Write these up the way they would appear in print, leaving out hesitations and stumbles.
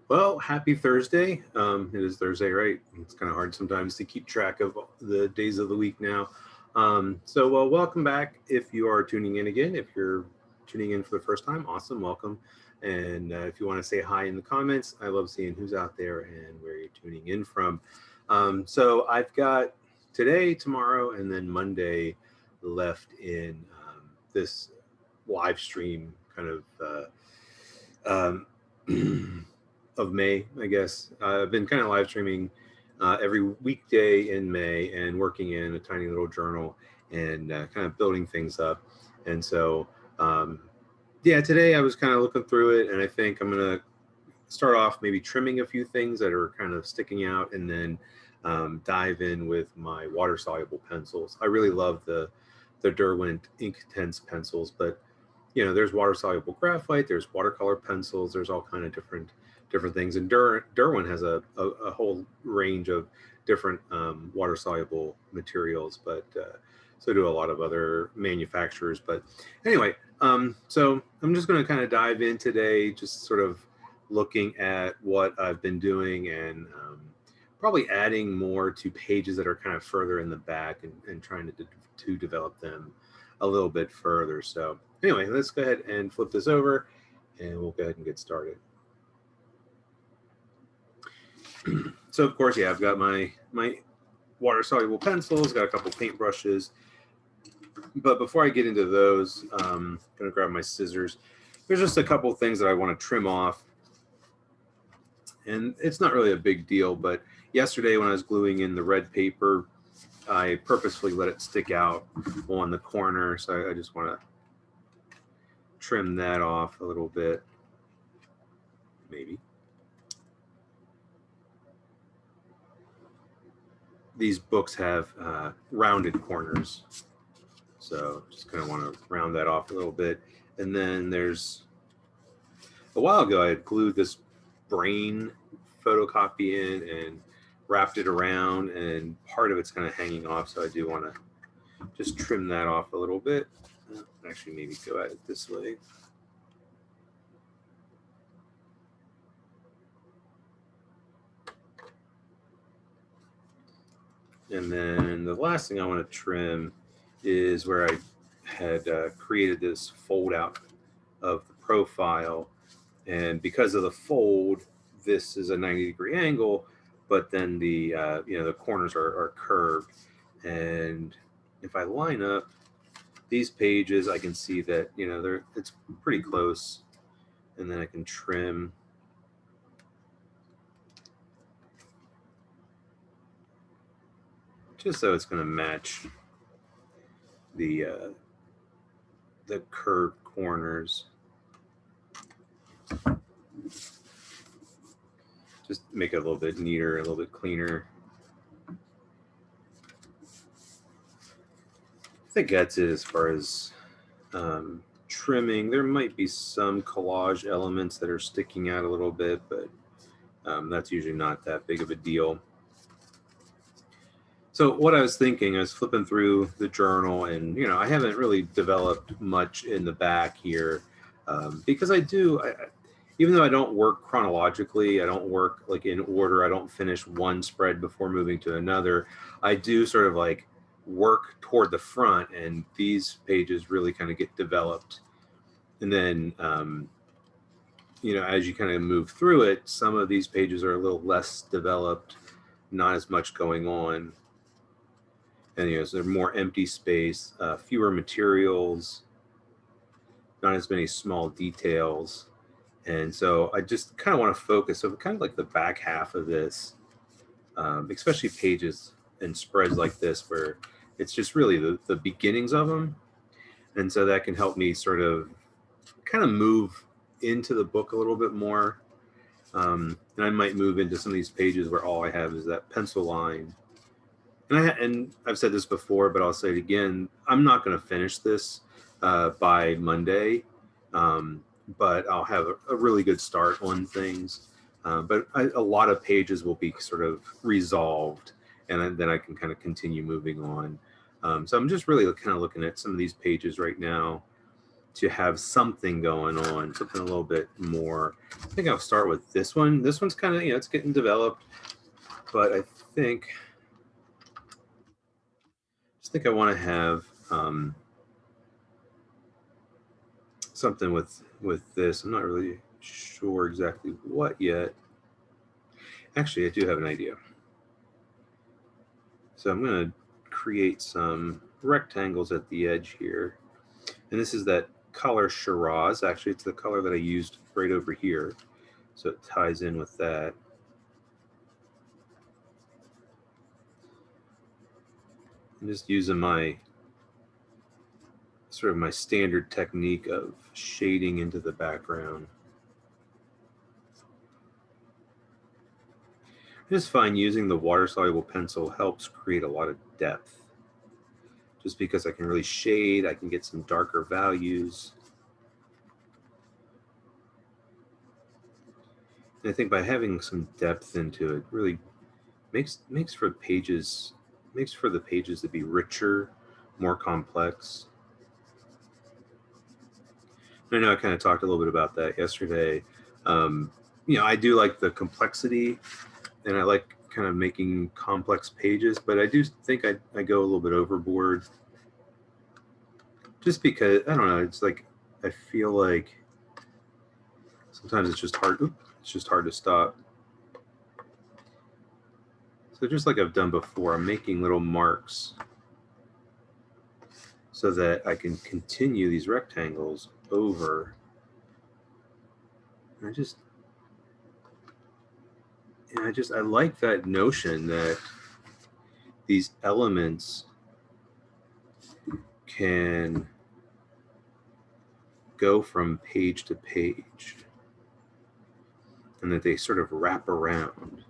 Well, happy Thursday. It is Thursday, right? It's kind of hard sometimes to keep track of the days of the week now. So, welcome back. If you are tuning in again, if you're tuning in for the first time, awesome, welcome. And if you want to say hi in the comments, I love seeing who's out there and where you're tuning in from. So, I've got today, tomorrow, and then Monday left in this live stream kind of. Of May, I guess. I've been kind of live streaming every weekday in May and working in a tiny little journal and kind of building things up. And so, um, yeah, today I was kind of looking through it, and I think I'm going to start off maybe trimming a few things that are kind of sticking out, and then dive in with my water soluble pencils. I really love the Derwent Inktense pencils, but there's water soluble graphite, there's watercolor pencils, there's all kind of different things. And Derwent has a whole range of different water soluble materials, but so do a lot of other manufacturers. But anyway, so I'm just going to kind of dive in today, just sort of looking at what I've been doing and probably adding more to pages that are kind of further in the back and trying to develop them a little bit further. So anyway, let's go ahead and flip this over and we'll go ahead and get started. So of course, yeah, I've got my water soluble pencils, got a couple paint brushes. But before I get into those, I'm gonna grab my scissors. There's just a couple things that I want to trim off. And it's not really a big deal, but yesterday when I was gluing in the red paper, I purposefully let it stick out on the corner. So I just want to trim that off a little bit, maybe. These books have rounded corners, so just kind of want to round that off a little bit. And then there's, a while ago, I had glued this brain photocopy in and wrapped it around, and part of it's kind of hanging off, so I do want to just trim that off a little bit. Actually, maybe go at it this way. And then the last thing I want to trim is where I had created this fold out of the profile. And because of the fold, this is a 90-degree angle, but then the the corners are curved. And if I line up these pages, I can see that it's pretty close, and then I can trim just so it's going to match the curved corners. Just make it a little bit neater, a little bit cleaner. I think that's it as far as trimming. There might be some collage elements that are sticking out a little bit, but that's usually not that big of a deal. So what I was thinking, I was flipping through the journal, and I haven't really developed much in the back here because even though I don't work chronologically, I don't work like in order, I don't finish one spread before moving to another. I do sort of like work toward the front, and these pages really kind of get developed. And then, as you kind of move through it, some of these pages are a little less developed, not as much going on. And so there's more empty space, fewer materials, not as many small details. And so I just kind of want to focus on kind of like the back half of this, especially pages and spreads like this, where it's just really the beginnings of them. And so that can help me sort of kind of move into the book a little bit more. And I might move into some of these pages where all I have is that pencil line. And I've said this before, but I'll say it again. I'm not going to finish this by Monday, but I'll have a really good start on things. But a lot of pages will be sort of resolved, and then I can kind of continue moving on. So I'm just really kind of looking at some of these pages right now. to have something going on, something a little bit more. I think I'll start with this one. This one's kind of, you know, it's getting developed, but I think I want to have something with this. I'm not really sure exactly what yet. Actually, I do have an idea. So I'm going to create some rectangles at the edge here. And this is that color Shiraz. Actually, it's the color that I used right over here. So it ties in with that. I'm just using my sort of my standard technique of shading into the background. I just find using the water-soluble pencil helps create a lot of depth. Just because I can really shade, I can get some darker values. And I think by having some depth into it really makes for the pages to be richer, more complex. I know I kind of talked a little bit about that yesterday. You know, I do like the complexity, and I like kind of making complex pages, but I do think I go a little bit overboard, just because, I don't know, it's like I feel like sometimes it's just hard. It's just hard to stop. So just like I've done before, I'm making little marks so that I can continue these rectangles over. And I like that notion that these elements can go from page to page and that they sort of wrap around.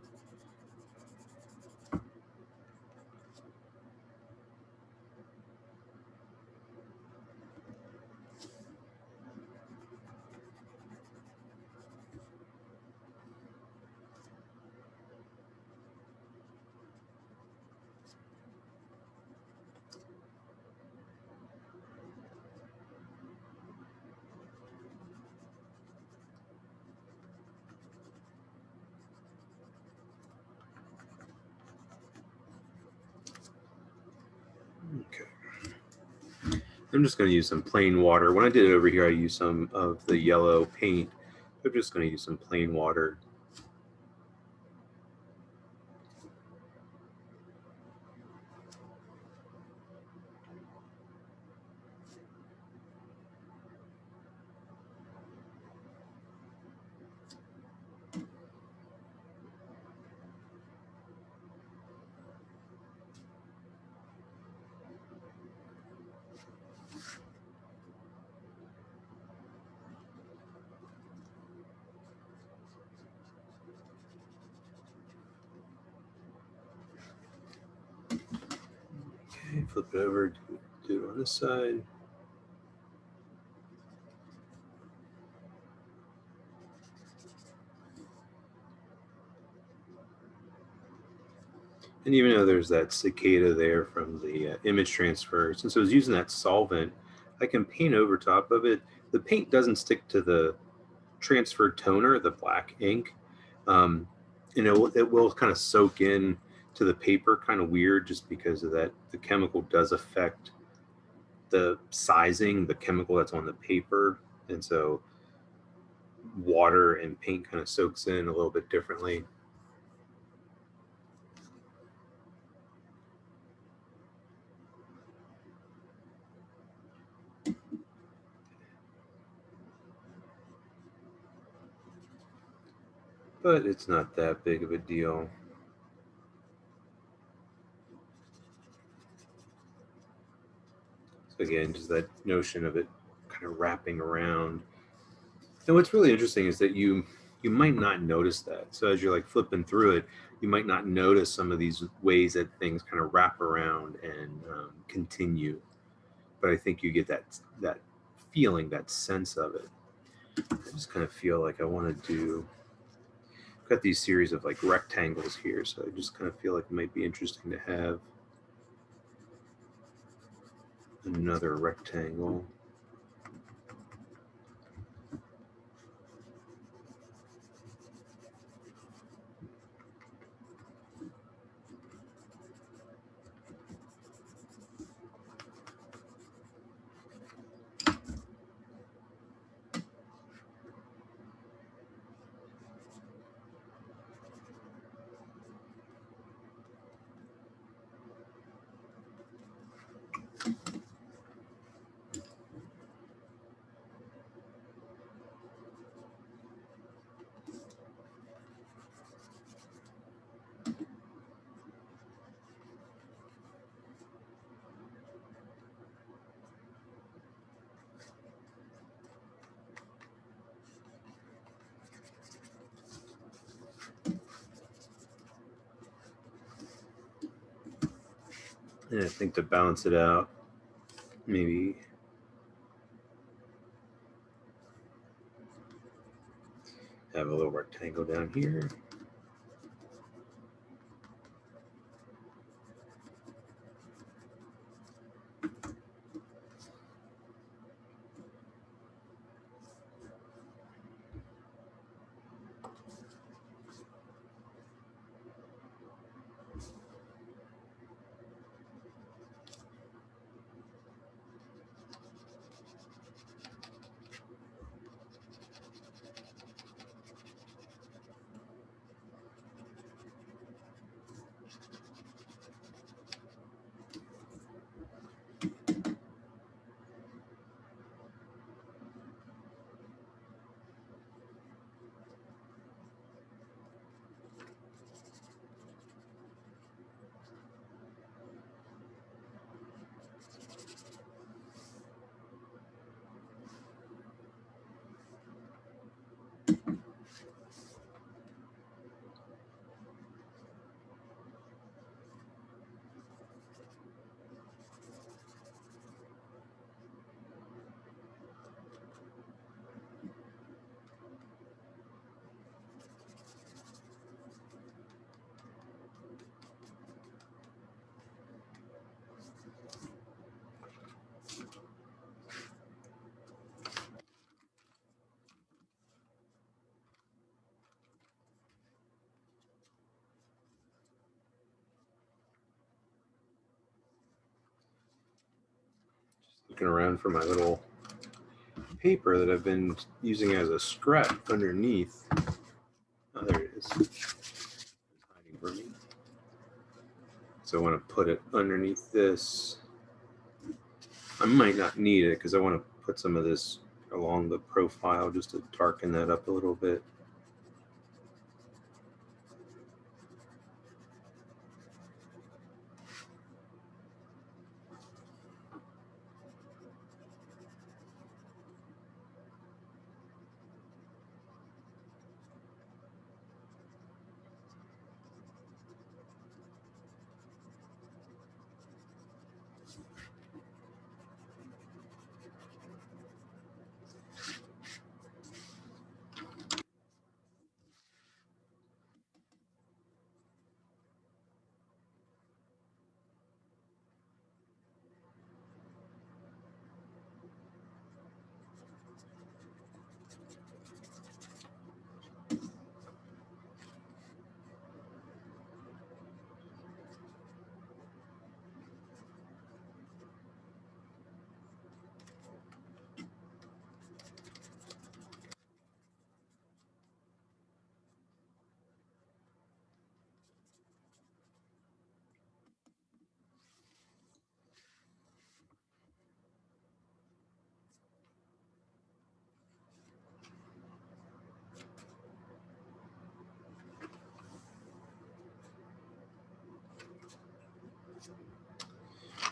Okay. I'm just going to use some plain water. When I did it over here, I used some of the yellow paint. I'm just going to use some plain water. Okay, flip it over, do it on this side. And even though there's that cicada there from the image transfer, since I was using that solvent, I can paint over top of it. The paint doesn't stick to the transferred toner, the black ink. And it will kind of soak in to the paper, kind of weird, just because of that. The chemical does affect the sizing, the chemical that's on the paper. And so water and paint kind of soaks in a little bit differently. But it's not that big of a deal. So again, just that notion of it kind of wrapping around. And what's really interesting is that you might not notice that. So as you're like flipping through it, you might not notice some of these ways that things kind of wrap around and continue. But I think you get that feeling, that sense of it. I just kind of feel like I want to do. I've got these series of like rectangles here, so I just kind of feel like it might be interesting to have another rectangle. And I think to balance it out, maybe have a little rectangle down here. Looking around for my little paper that I've been using as a scrap underneath. Oh, there it is. It's hiding from me. So I want to put it underneath this. I might not need it because I want to put some of this along the profile just to darken that up a little bit.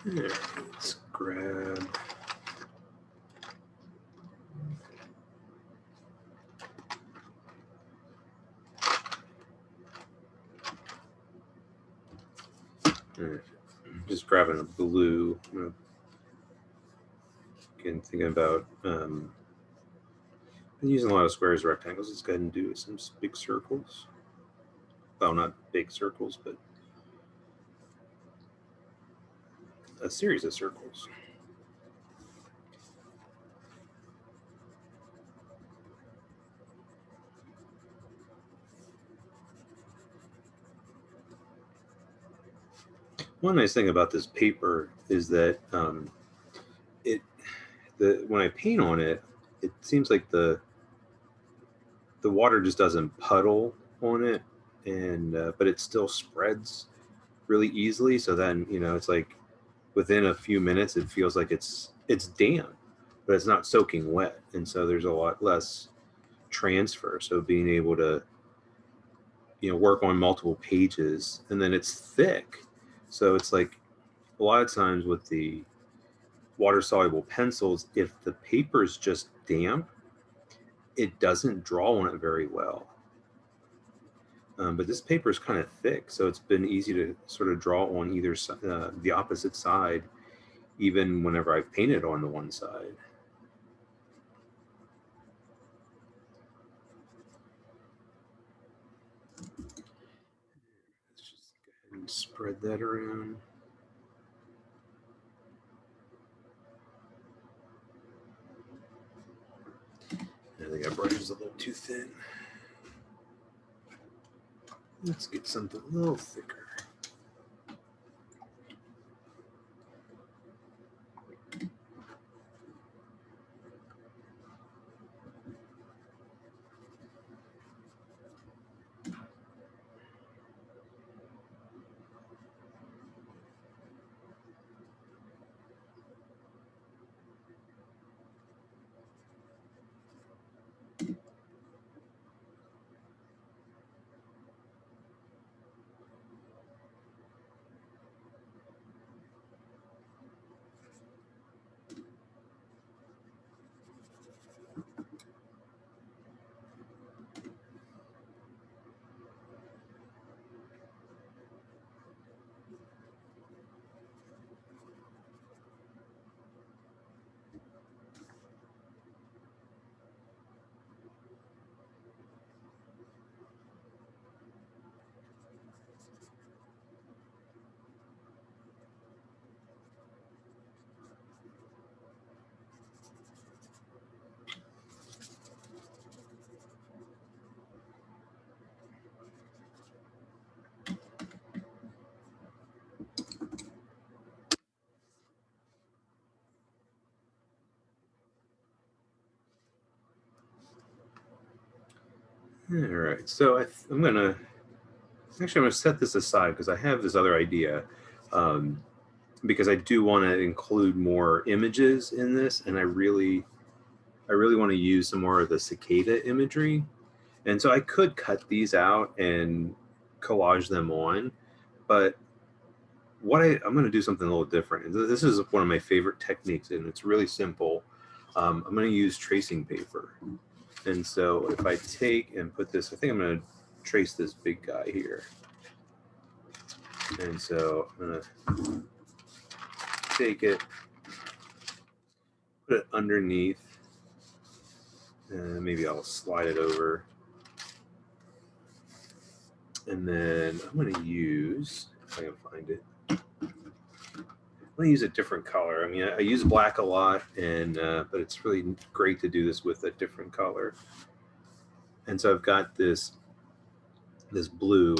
There, let's grab. Just grabbing a blue. Again, thinking about been using a lot of squares, rectangles. Let's go ahead and do some big circles. Well, not big circles, but a series of circles. One nice thing about this paper is that when I paint on it, it seems like the water just doesn't puddle on it, and but it still spreads really easily. So then it's like within a few minutes, it feels like it's damp, but it's not soaking wet, and so there's a lot less transfer. So being able to work on multiple pages, and then it's thick, so it's like a lot of times with the water soluble pencils, if the paper is just damp, it doesn't draw on it very well. But this paper is kind of thick, so it's been easy to sort of draw on either the opposite side, even whenever I've painted on the one side. Let's just go ahead and spread that around. I think our brush is a little too thin. Let's get something a little thicker. All right, so I'm gonna set this aside because I have this other idea, because I do want to include more images in this, and I really want to use some more of the cicada imagery. And so I could cut these out and collage them on, but I'm going to do something a little different. This is one of my favorite techniques, and it's really simple. I'm going to use tracing paper. And so if I take and put this, I think I'm going to trace this big guy here. And so I'm going to take it, put it underneath, and maybe I'll slide it over. And then I'm going to use, if I can find it, I'm going to use a different color. I mean, I use black a lot, and but it's really great to do this with a different color. And so I've got this blue,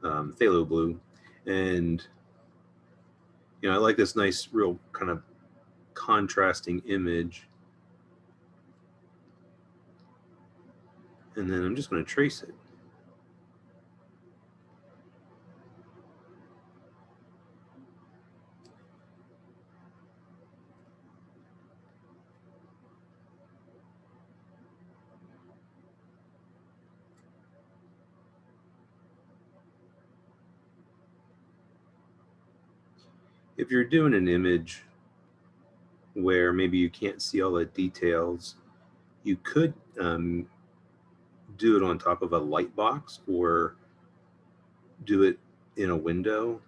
phthalo blue, and I like this nice, real kind of contrasting image. And then I'm just going to trace it. If you're doing an image where maybe you can't see all the details, you could do it on top of a light box or do it in a window.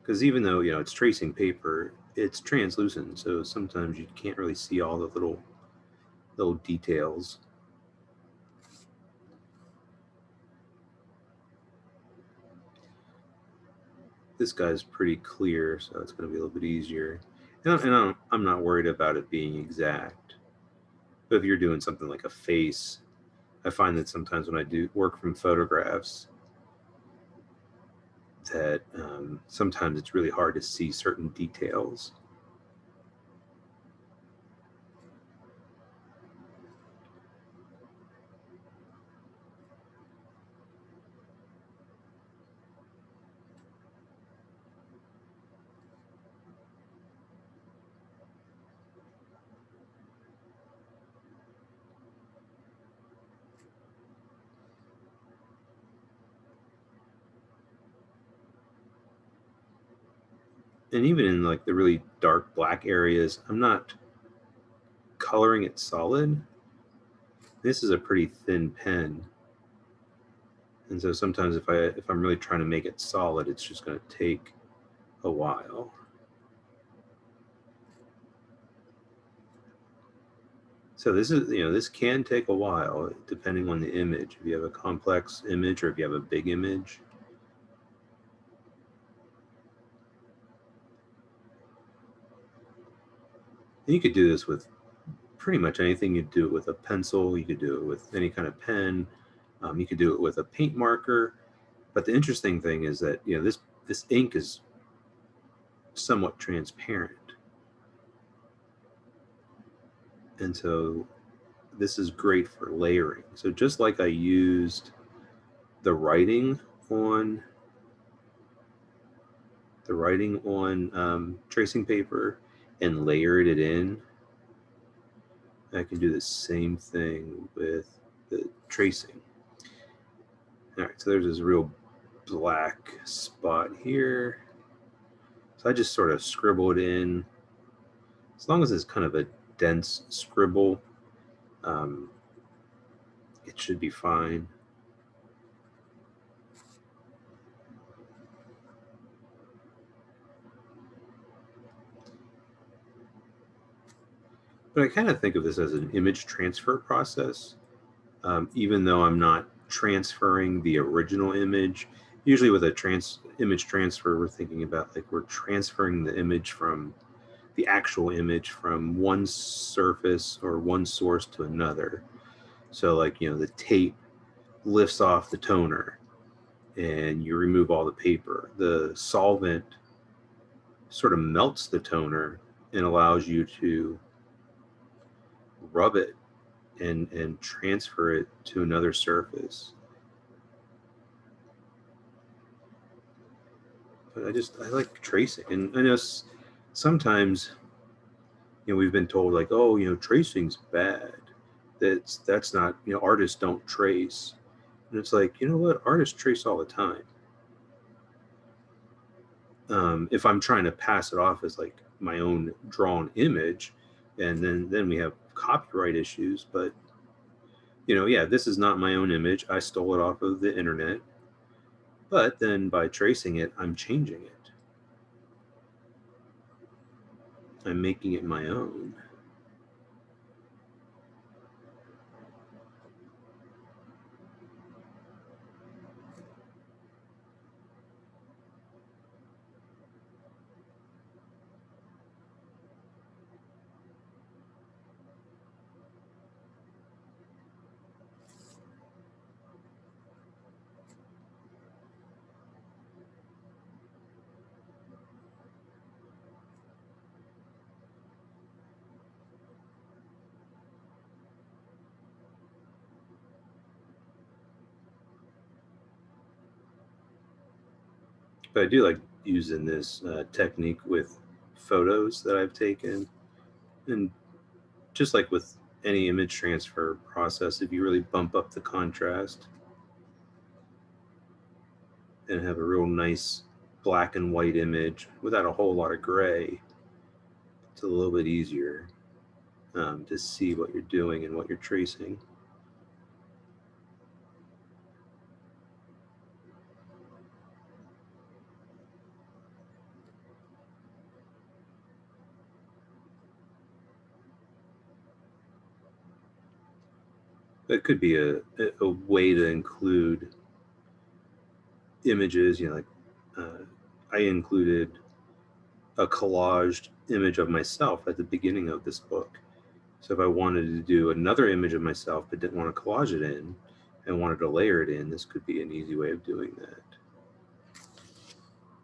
Because even though it's tracing paper, it's translucent, so sometimes you can't really see all the little details. This guy's pretty clear, so it's going to be a little bit easier. And I'm not worried about it being exact. But if you're doing something like a face, I find that sometimes when I do work from photographs, that sometimes it's really hard to see certain details. And even in like the really dark black areas, I'm not coloring it solid. This is a pretty thin pen. And so sometimes if I'm really trying to make it solid, it's just going to take a while. So this is, this can take a while depending on the image. If you have a complex image or if you have a big image. And you could do this with pretty much anything. You do it with a pencil, you could do it with any kind of pen, you could do it with a paint marker. But the interesting thing is that, this ink is somewhat transparent. And so this is great for layering. So just like I used the writing on tracing paper and layered it in, I can do the same thing with the tracing. All right, so there's this real black spot here. So I just sort of scribble it in. As long as it's kind of a dense scribble, it should be fine. But I kind of think of this as an image transfer process, even though I'm not transferring the original image. Usually with a image transfer, we're thinking about like we're transferring the image from the actual image from one surface or one source to another. So like, the tape lifts off the toner and you remove all the paper. The solvent sort of melts the toner and allows you to rub it and transfer it to another surface. But I like tracing. And I know sometimes, we've been told like, oh, tracing's bad. That's not, artists don't trace. And it's like, you know what? Artists trace all the time. If I'm trying to pass it off as like my own drawn image, and then we have copyright issues. But yeah, this is not my own image. I stole it off of the internet. But then by tracing it, I'm changing it. I'm making it my own. But I do like using this technique with photos that I've taken. And just like with any image transfer process, if you really bump up the contrast and have a real nice black and white image without a whole lot of gray, it's a little bit easier to see what you're doing and what you're tracing. It could be a way to include images, like I included a collaged image of myself at the beginning of this book. So if I wanted to do another image of myself but didn't want to collage it in and wanted to layer it in, this could be an easy way of doing that.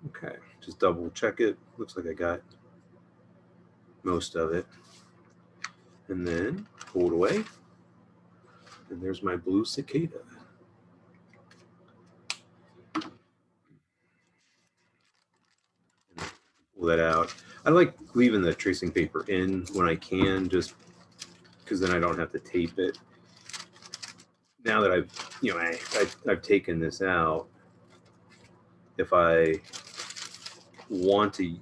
Okay, just double check it. Looks like I got most of it. And then pull it away. And there's my blue cicada. Pull that out. I like leaving the tracing paper in when I can, just because then I don't have to tape it. Now that I've taken this out, if I want to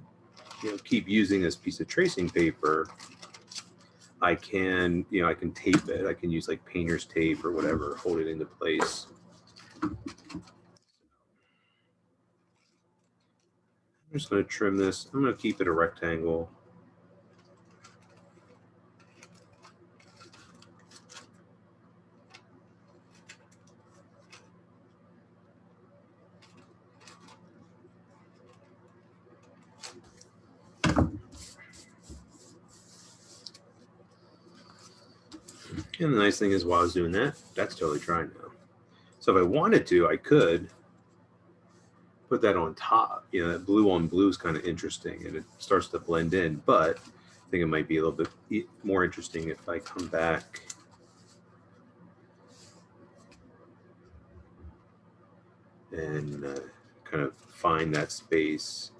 keep using this piece of tracing paper, I can tape it. I can use like painter's tape or whatever, hold it into place. just going to trim this. I'm going to keep it a rectangle. And the nice thing is, while I was doing that, that's totally dry now. So if I wanted to, I could put that on top. You know, that blue on blue is kind of interesting, and it starts to blend in. But I think it might be a little bit more interesting if I come back and kind of find that space.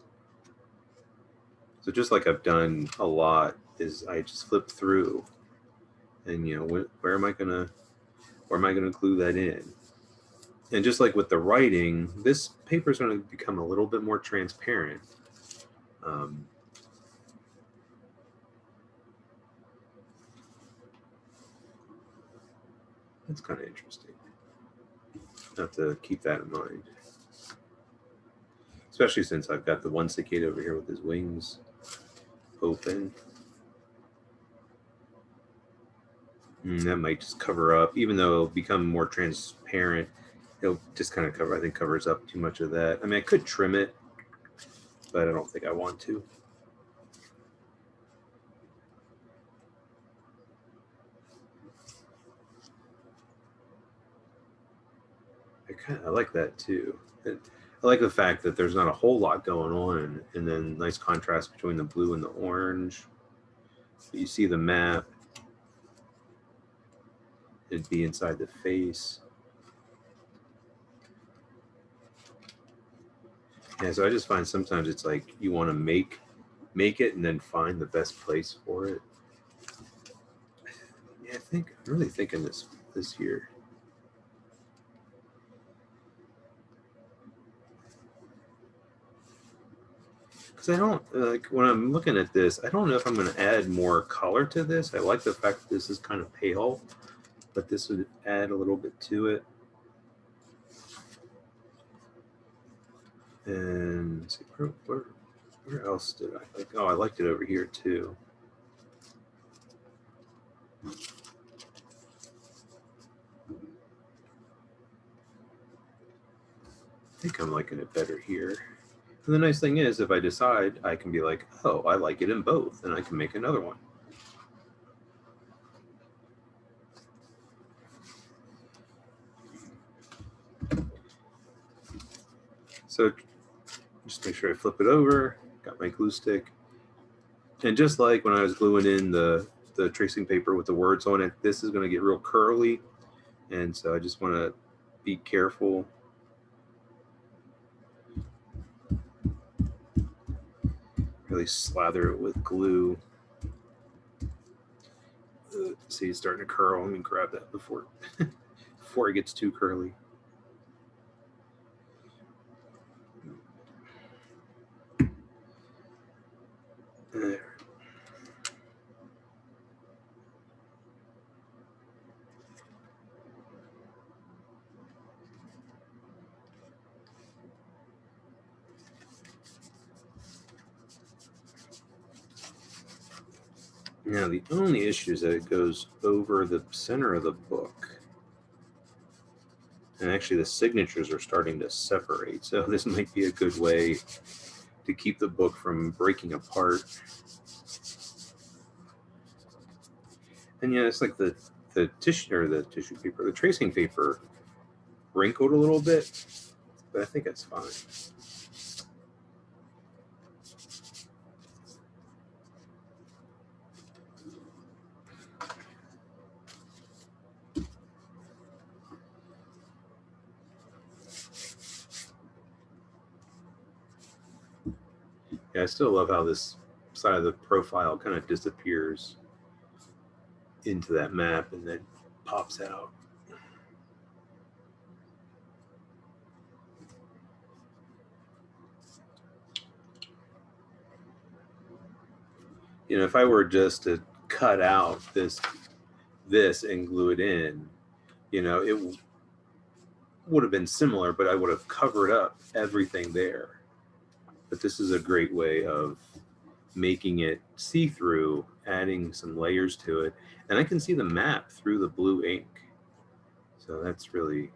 So just like I've done a lot, is I just flip through, and you know, where am I gonna glue that in? And just like with the writing, this paper is going to become a little bit more transparent. That's kind of interesting. I have to keep that in mind, especially since I've got the one cicada over here with his wings open. That might just cover up, even though it'll become more transparent. It'll just kind of cover, I think, covers up too much of that. I mean, I could trim it, but I don't think I want to. I like that too. I like the fact that there's not a whole lot going on, and then nice contrast between the blue and the orange. You see the map. It'd be inside the face. Yeah, so I just find sometimes it's like you want to make it and then find the best place for it. Yeah, I'm really thinking this here. Because I don't, like, when I'm looking at this, I don't know if I'm going to add more color to this. I like the fact that this is kind of pale, but this would add a little bit to it. And where else did I like? Oh, I liked it over here too. I think I'm liking it better here. And the nice thing is, if I decide, I can be like, oh, I like it in both, and I can make another one. So just make sure I flip it over, got my glue stick. And just like when I was gluing in the tracing paper with the words on it, this is going to get real curly. And so I just want to be careful. Really slather it with glue. See, it's starting to curl. Let me grab that before it gets too curly. There. Now, the only issue is that it goes over the center of the book. And actually, the signatures are starting to separate. So this might be a good way to keep the book from breaking apart. And yeah, it's like the tissue, or the tissue paper, the tracing paper wrinkled a little bit, but I think it's fine. Yeah, I still love how this side of the profile kind of disappears into that map and then pops out. You know, if I were just to cut out this and glue it in, you know, it would have been similar, but I would have covered up everything there. but this is a great way of making it see-through, adding some layers to it. And I can see the map through the blue ink. So that's really,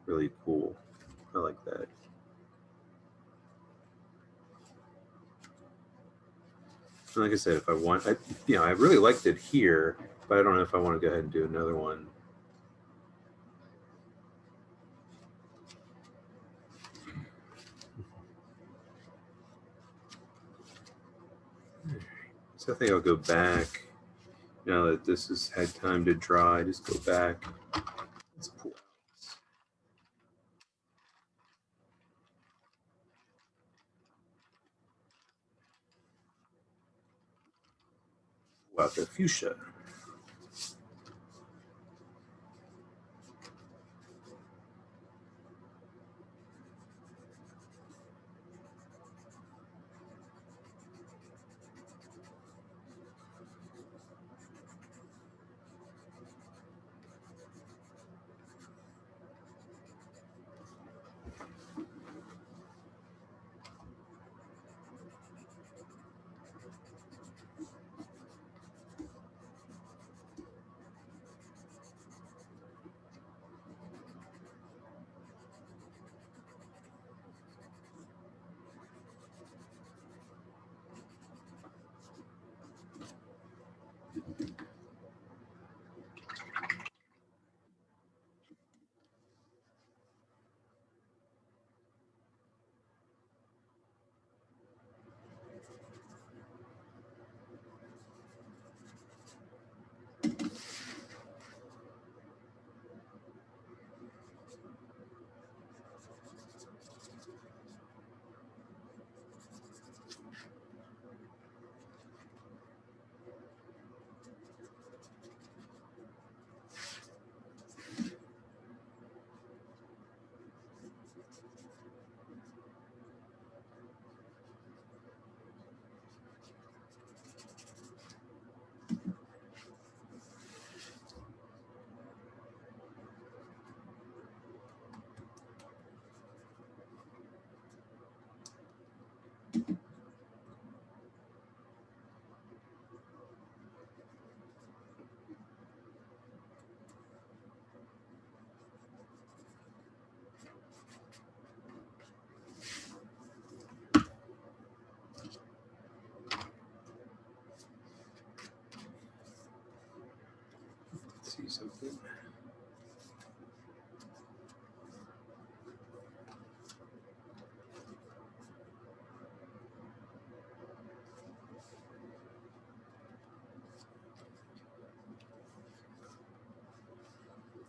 really cool. I like that. And like I said, if I want, I really liked it here, but I don't know if I want to go ahead and do another one. So I think I'll go back. Now that this has had time to dry, just go back. Let's pull out the fuchsia. Let's see something.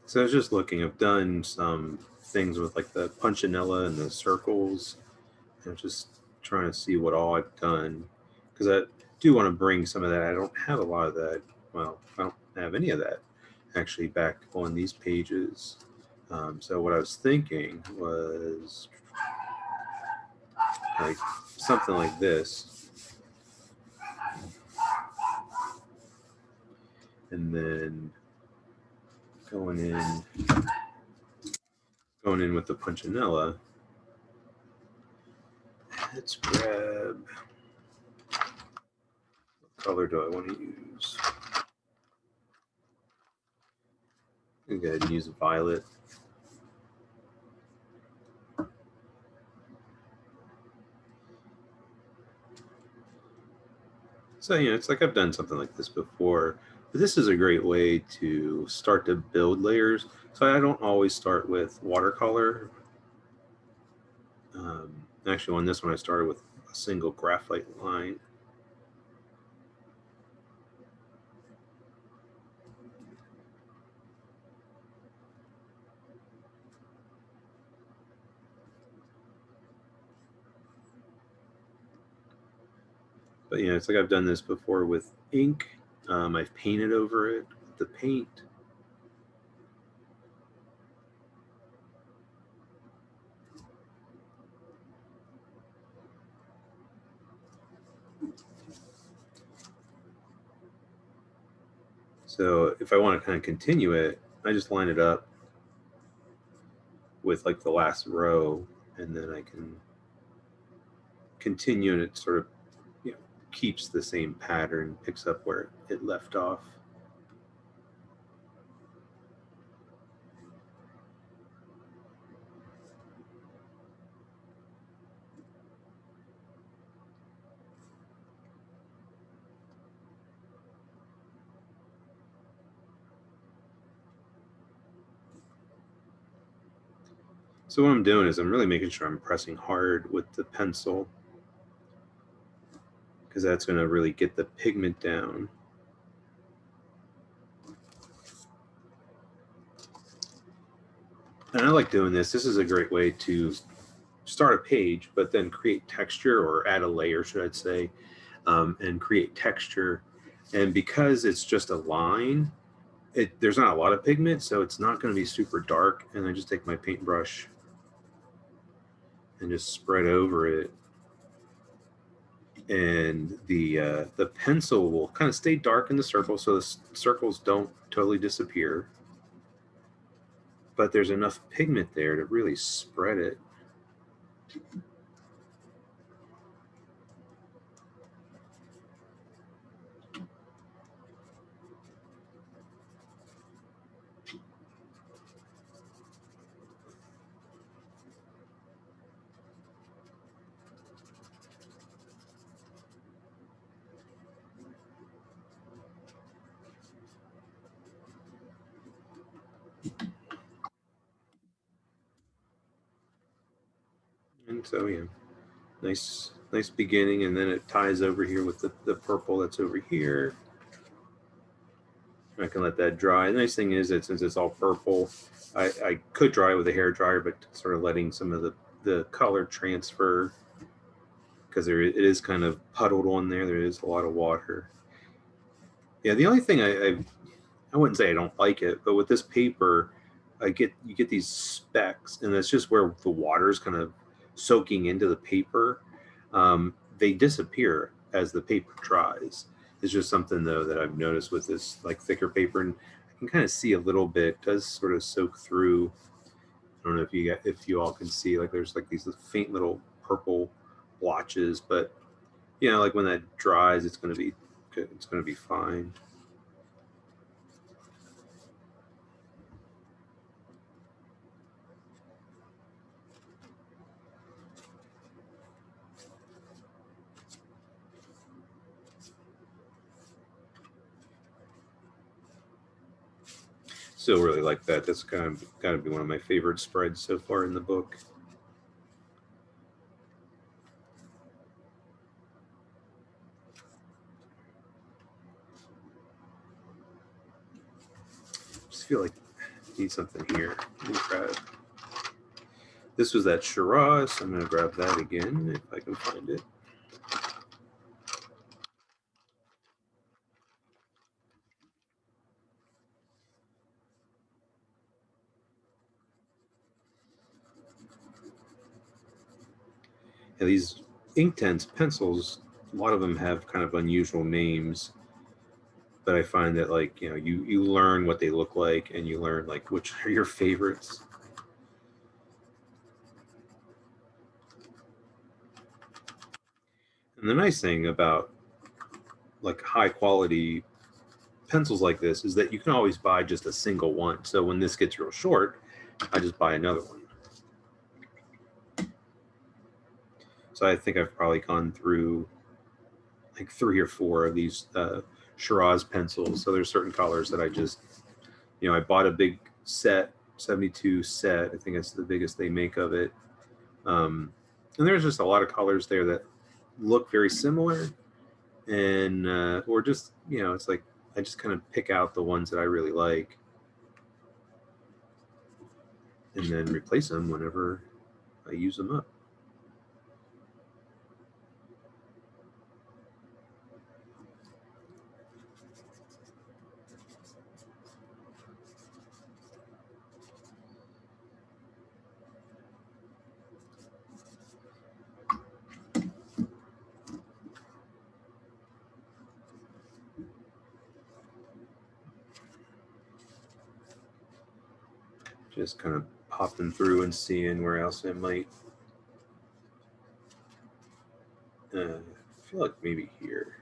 So I was just looking. I've done some things with like the punchinella and the circles. I'm just trying to see what all I've done because I do want to bring some of that. I don't have a lot of that. Well, I don't have any of that actually back on these pages. So what I was thinking was like something like this, and then going in with the punchinella. Let's grab, what color do I want to use? I'm gonna go ahead and use violet. So, it's like I've done something like this before, but this is a great way to start to build layers. So I don't always start with watercolor. Actually, on this one, I started with a single graphite line. But it's like I've done this before with ink. I've painted over it with the paint. So if I want to kind of continue it, I just line it up with like the last row, and then I can continue, and it sort of, you know, keeps the same pattern, picks up where it left off. So what I'm doing is I'm really making sure I'm pressing hard with the pencil, because that's going to really get the pigment down. And I like doing this. This is a great way to start a page, but then create texture, or add a layer, should I say, and create texture. And because it's just a line, there's not a lot of pigment, so it's not going to be super dark. And I just take my paintbrush and just spread over it. And the pencil will kind of stay dark in the circle, so the circles don't totally disappear. But there's enough pigment there to really spread it. And so, yeah, nice beginning, and then it ties over here with the purple that's over here. I can let that dry. The nice thing is that since it's all purple, I could dry it with a hair dryer, but sort of letting some of the color transfer, because it is kind of puddled on there. There is a lot of water. Yeah, the only thing I wouldn't say I don't like it, but with this paper, you get these specks, and that's just where the water is kind of soaking into the paper. They disappear as the paper dries. It's just something though that I've noticed with this like thicker paper, and I can kind of see a little bit. It does sort of soak through. I don't know if you all can see, like there's like these faint little purple blotches, but you know, like when that dries, it's going to be good. It's going to be fine. Still really like that. That's kind of got to be one of my favorite spreads so far in the book. Just feel like I need something here. Let me grab. This was that Shiraz, so I'm going to grab that again if I can find it. Yeah, these Inktense pencils, a lot of them have kind of unusual names, but I find that, like, you know, you learn what they look like, and you learn like which are your favorites. And the nice thing about like high quality pencils like this is that you can always buy just a single one. So when this gets real short, I just buy another one. So I think I've probably gone through like 3 or 4 of these Shiraz pencils. So there's certain colors that I just, you know, I bought a big set, 72 set. I think it's the biggest they make of it. And there's just a lot of colors there that look very similar, and or just, you know, it's like I just kind of pick out the ones that I really like, and then replace them whenever I use them up. Just kind of popping through and seeing where else I might I feel like maybe here.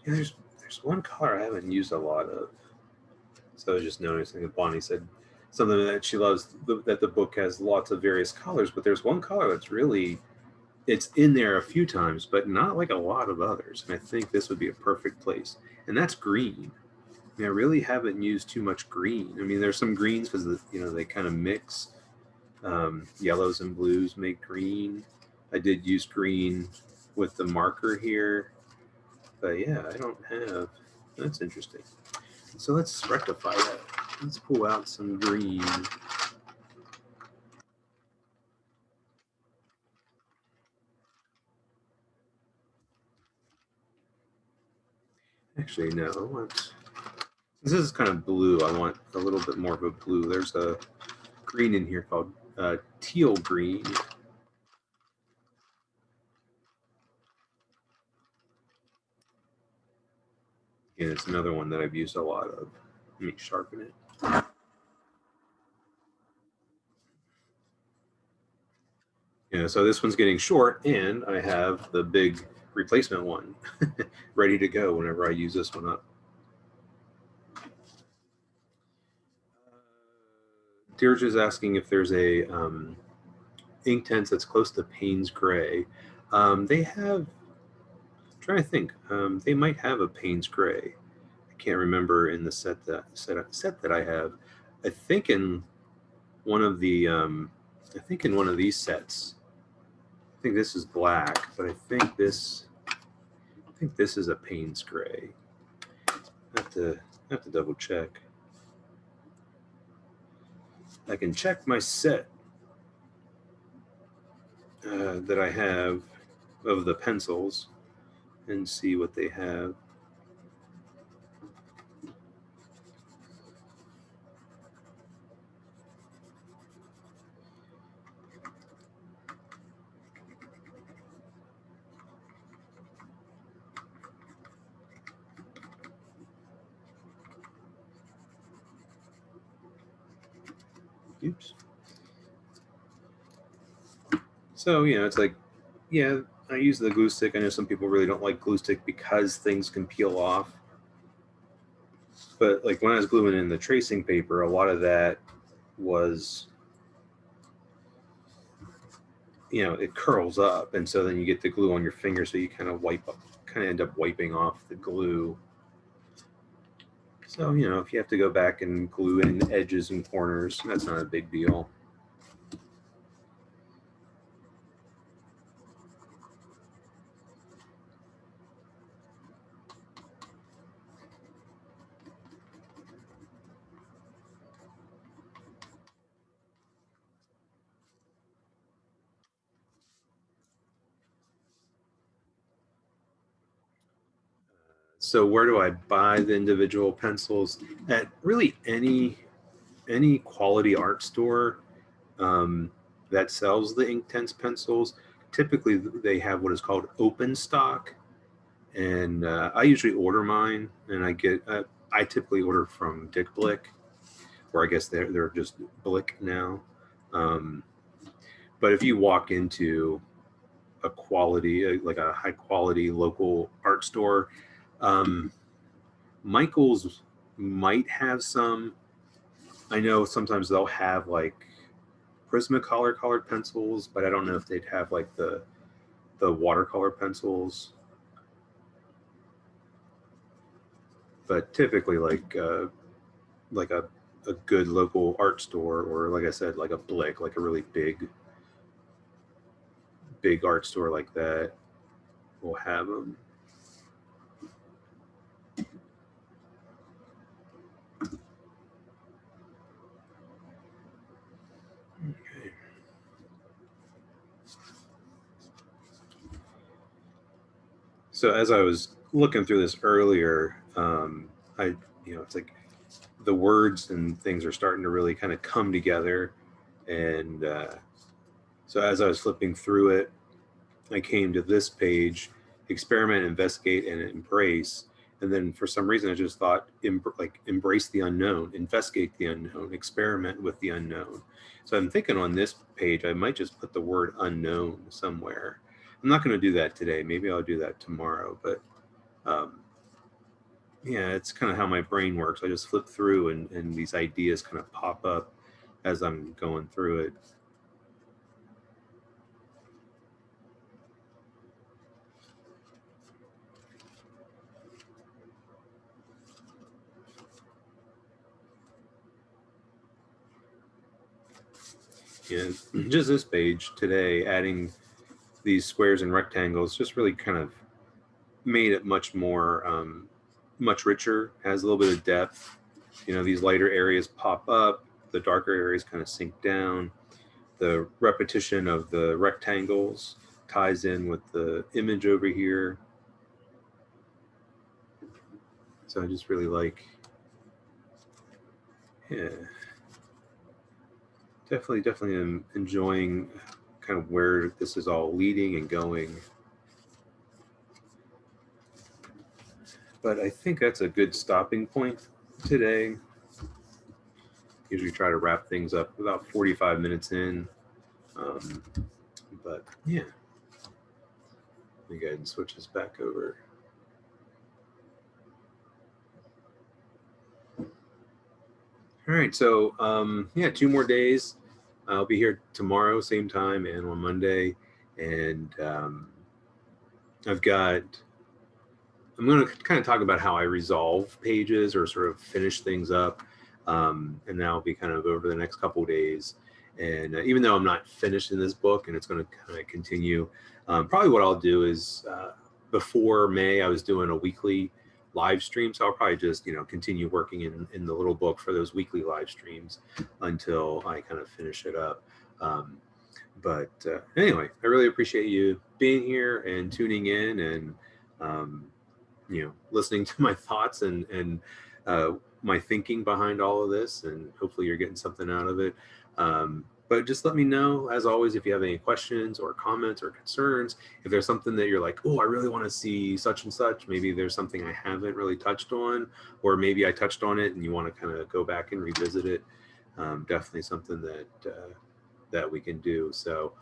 Yeah, there's one color I haven't used a lot of. So I was just noticing that Bonnie said something that she loves, that the book has lots of various colors, but there's one color that's really, it's in there a few times, but not like a lot of others. And I think this would be a perfect place. And that's green. I mean, I really haven't used too much green. I mean, there's some greens because they kind of mix. Yellows and blues make green. I did use green with the marker here, but yeah, I don't have. That's interesting. So let's rectify that. Let's pull out some green. Actually, no. This is kind of blue. I want a little bit more of a blue. There's a green in here called teal green. And it's another one that I've used a lot of. Let me sharpen it. Yeah, so this one's getting short, and I have the big replacement one ready to go whenever I use this one up. Deirdre is asking if there's a Inktense that's close to Payne's Gray. They have, I'm trying to think, they might have a Payne's Gray. I can't remember in the set that I have. I think in one of the, I think in one of these sets, I think this is black, but I think this is a Payne's Gray. I have to double check. I can check my set that I have of the pencils and see what they have. Oops. So, it's like, yeah, I use the glue stick. I know some people really don't like glue stick because things can peel off. But like when I was gluing in the tracing paper, a lot of that was, it curls up. And so then you get the glue on your finger. So you kind of end up wiping off the glue. So, if you have to go back and glue in edges and corners, that's not a big deal. So where do I buy the individual pencils? At really any quality art store that sells the Inktense pencils. Typically, they have what is called open stock, and I usually order mine, and I typically order from Dick Blick, or I guess they're just Blick now. Um, but if you walk into a quality, like a high quality local art store, um, Michael's might have some. I know sometimes they'll have like Prismacolor colored pencils, but I don't know if they'd have like the watercolor pencils. But typically, like a good local art store, or like I said, like a Blick, like a really big art store like that, will have them. Okay. So as I was looking through this earlier, it's like the words and things are starting to really kind of come together. And so as I was flipping through it, I came to this page: experiment, investigate, and embrace. And then for some reason, I just thought, embrace the unknown, investigate the unknown, experiment with the unknown. So I'm thinking on this page, I might just put the word unknown somewhere. I'm not going to do that today. Maybe I'll do that tomorrow, but yeah, it's kind of how my brain works. I just flip through and these ideas kind of pop up as I'm going through it. And just this page today, adding these squares and rectangles just really kind of made it much more, much richer, has a little bit of depth. You know, these lighter areas pop up, the darker areas kind of sink down. The repetition of the rectangles ties in with the image over here. So I just really like, yeah, definitely am enjoying kind of where this is all leading and going. But I think that's a good stopping point today. Usually try to wrap things up about 45 minutes in. But yeah, let me go ahead and switch this back over. All right, so yeah, 2 more days. I'll be here tomorrow, same time, and on Monday. And I'm going to kind of talk about how I resolve pages or sort of finish things up. And that'll be kind of over the next couple of days. And even though I'm not finished in this book and it's going to kind of continue, probably what I'll do is before May, I was doing a weekly live stream. So I'll probably just, continue working in the little book for those weekly live streams until I kind of finish it up. But anyway, I really appreciate you being here and tuning in and, listening to my thoughts and my thinking behind all of this, and hopefully you're getting something out of it. But just let me know, as always, if you have any questions or comments or concerns. If there's something that you're like, oh, I really want to see such and such, maybe there's something I haven't really touched on, or maybe I touched on it and you want to kind of go back and revisit it. Definitely something that we can do. So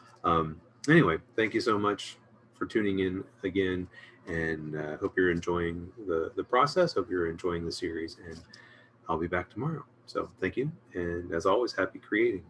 anyway, thank you so much for tuning in again, and hope you're enjoying the process. Hope you're enjoying the series, and I'll be back tomorrow. So thank you, and as always, happy creating.